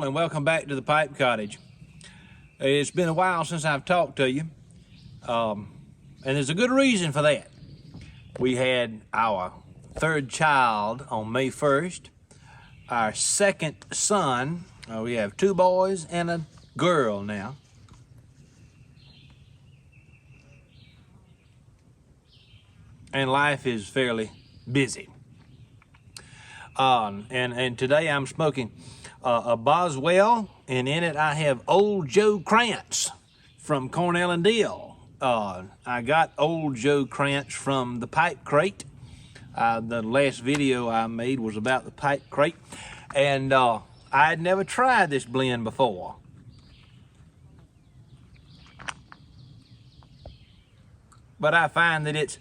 and welcome back to the Pipe Cottage. It's been a while since I've talked to you, and there's a good reason for that. We had our third child on May 1st, our second son. We have two boys and a girl now. And life is fairly busy. And today I'm smoking a Boswell, and in it I have Old Joe Krantz from Cornell and Diehl. I got Old Joe Krantz from the Pipe Crate. The last video I made was about the Pipe Crate, and I had never tried this blend before. But I find that it's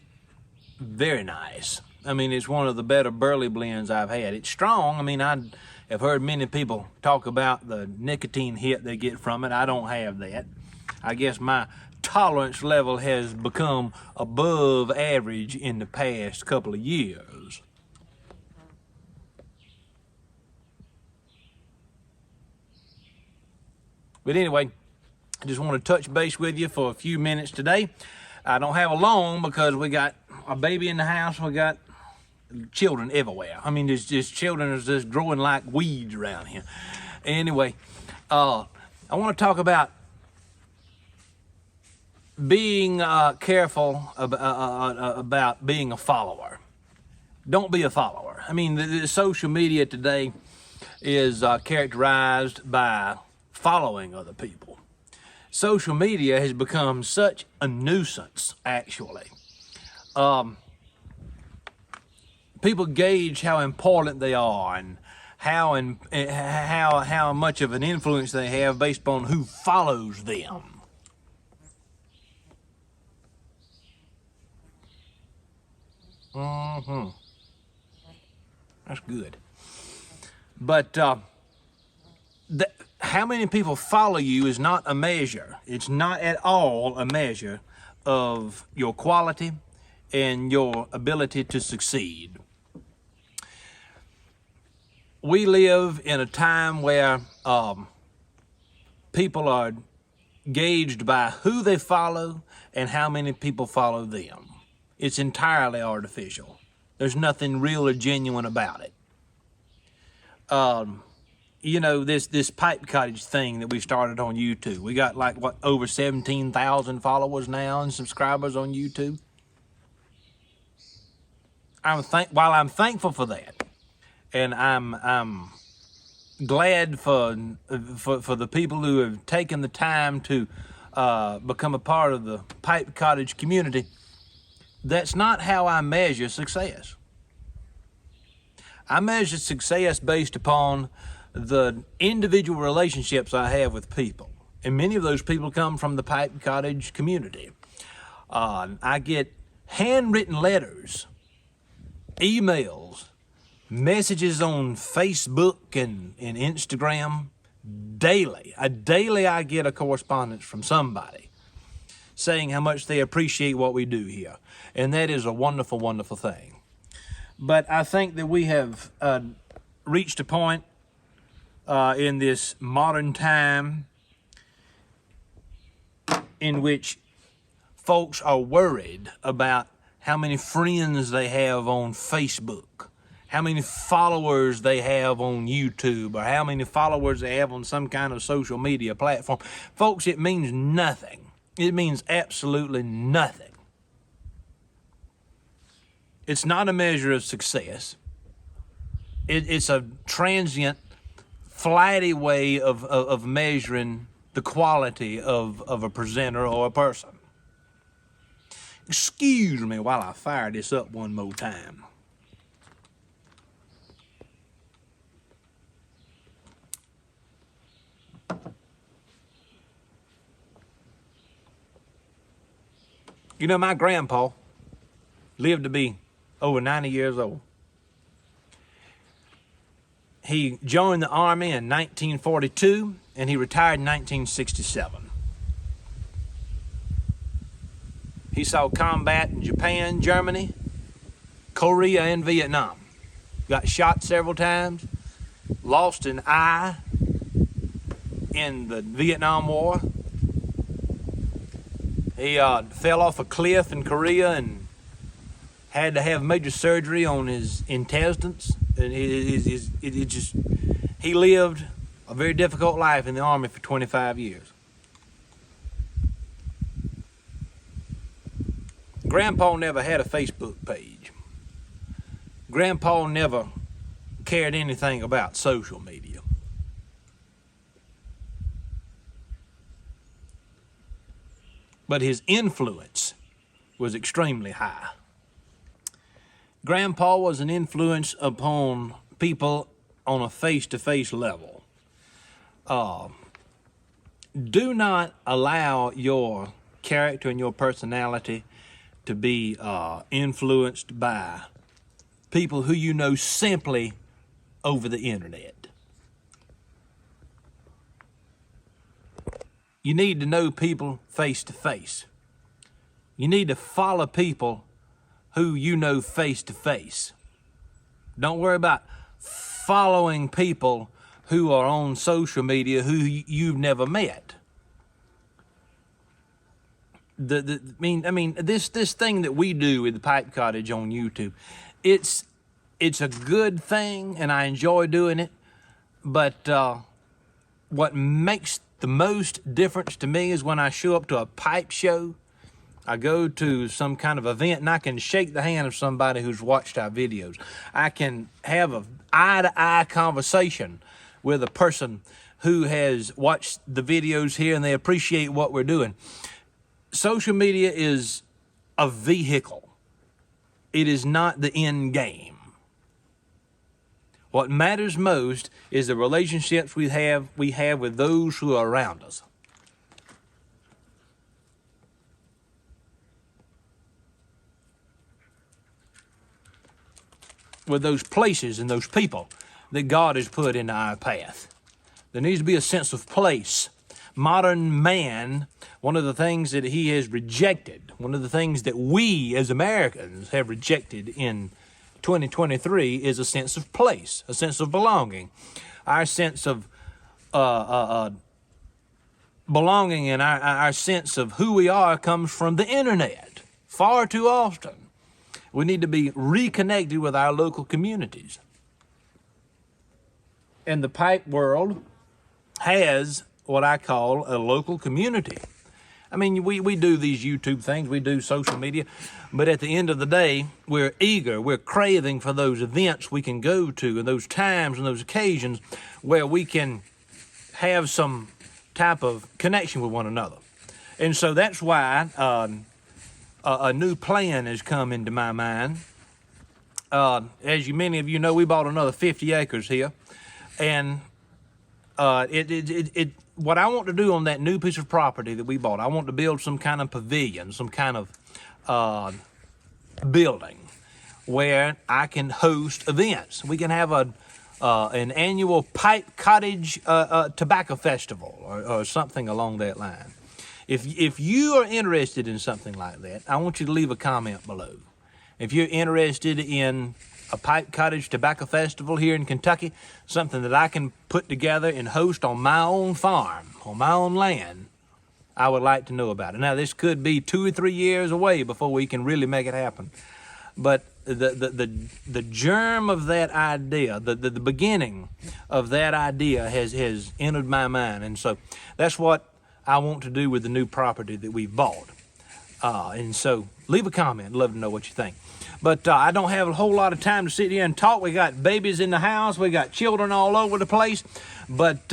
very nice. I mean, it's one of the better burley blends I've had. It's strong. I mean, I have heard many people talk about the nicotine hit they get from it. I don't have that. I guess my tolerance level has become above average in the past couple of years. But anyway, I just want to touch base with you for a few minutes today. I don't have a long because we got a baby in the house. We got children everywhere. I mean, there's just children are just growing like weeds around here. Anyway, I want to talk about being careful about being a follower. Don't be a follower. I mean, the social media today is characterized by following other people. Social media has become such a nuisance, actually. People gauge how important they are and how much of an influence they have based upon who follows them. That's good. But how many people follow you is not a measure. It's not at all a measure of your quality and your ability to succeed. We live in a time where people are gauged by who they follow and how many people follow them. It's entirely artificial. There's nothing real or genuine about it. You know, this Pipe Cottage thing that we started on YouTube. We got like, what, over 17,000 followers now and subscribers on YouTube. While I'm thankful for that, and I'm glad for the people who have taken the time to become a part of the Pipe Cottage community, that's not how I measure success. I measure success based upon the individual relationships I have with people. And many of those people come from the Pipe Cottage community. I get handwritten letters, emails, messages on Facebook and Instagram daily. Daily I get a correspondence from somebody saying how much they appreciate what we do here. And that is a wonderful, wonderful thing. But I think that we have reached a point in this modern time in which folks are worried about how many friends they have on Facebook, how many followers they have on YouTube, or how many followers they have on some kind of social media platform. Folks, it means nothing. It means absolutely nothing. It's not a measure of success. It's a transient, flighty way of measuring the quality of a presenter or a person. Excuse me while I fire this up one more time. You know, my grandpa lived to be over 90 years old. He joined the Army in 1942 and he retired in 1967. He saw combat in Japan, Germany, Korea, and Vietnam. Got shot several times, lost an eye, in the Vietnam War. He fell off a cliff in Korea and had to have major surgery on his intestines. And he lived a very difficult life in the Army for 25 years. Grandpa never had a Facebook page. Grandpa never cared anything about social media. But his influence was extremely high. Grandpa was an influence upon people on a face-to-face level. Do not allow your character and your personality to be influenced by people who you know simply over the internet. You need to know people face to face. You need to follow people who you know face to face. Don't worry about following people who are on social media who you've never met. This thing that we do with the Pipe Cottage on YouTube, it's a good thing, and I enjoy doing it. But what makes the most difference to me is when I show up to a pipe show. I go to some kind of event and I can shake the hand of somebody who's watched our videos. I can have an eye-to-eye conversation with a person who has watched the videos here and they appreciate what we're doing. Social media is a vehicle. It is not the end game. What matters most is the relationships we have with those who are around us. With those places and those people that God has put in our path. There needs to be a sense of place. Modern man, one of the things that he has rejected, one of the things that we as Americans have rejected in 2023 is a sense of place, a sense of belonging. Our sense of belonging and our sense of who we are comes from the internet far too often. We need to be reconnected with our local communities. And the pipe world has what I call a local community. I mean, we do these YouTube things, we do social media, but at the end of the day, we're eager, we're craving for those events we can go to and those times and those occasions where we can have some type of connection with one another. And so that's why a new plan has come into my mind. As many of you know, we bought another 50 acres here, and what I want to do on that new piece of property that we bought, I want to build some kind of pavilion, some kind of building where I can host events. We can have an annual Pipe Cottage tobacco festival or something along that line. If you are interested in something like that, I want you to leave a comment below. If you're interested in a Pipe Cottage Tobacco Festival here in Kentucky, something that I can put together and host on my own farm, on my own land, I would like to know about it. Now, this could be 2 or 3 years away before we can really make it happen. But the germ of that idea, the beginning of that idea has entered my mind. And so that's what I want to do with the new property that we've bought. And so leave a comment. I'd love to know what you think. But I don't have a whole lot of time to sit here and talk. We got babies in the house. We got children all over the place. But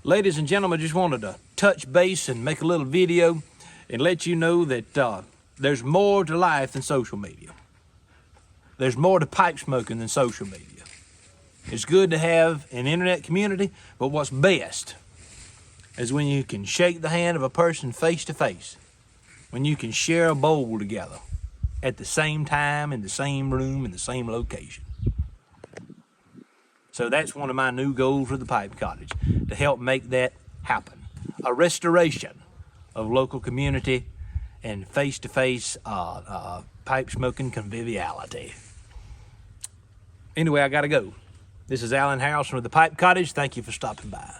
ladies and gentlemen, just wanted to touch base and make a little video and let you know that there's more to life than social media. There's more to pipe smoking than social media. It's good to have an internet community, but what's best is when you can shake the hand of a person face to face, when you can share a bowl together at the same time, in the same room, in the same location. So that's one of my new goals for the Pipe Cottage, to help make that happen. A restoration of local community and face-to-face pipe smoking conviviality. Anyway, I gotta go. This is Alan Harrelson with the Pipe Cottage. Thank you for stopping by.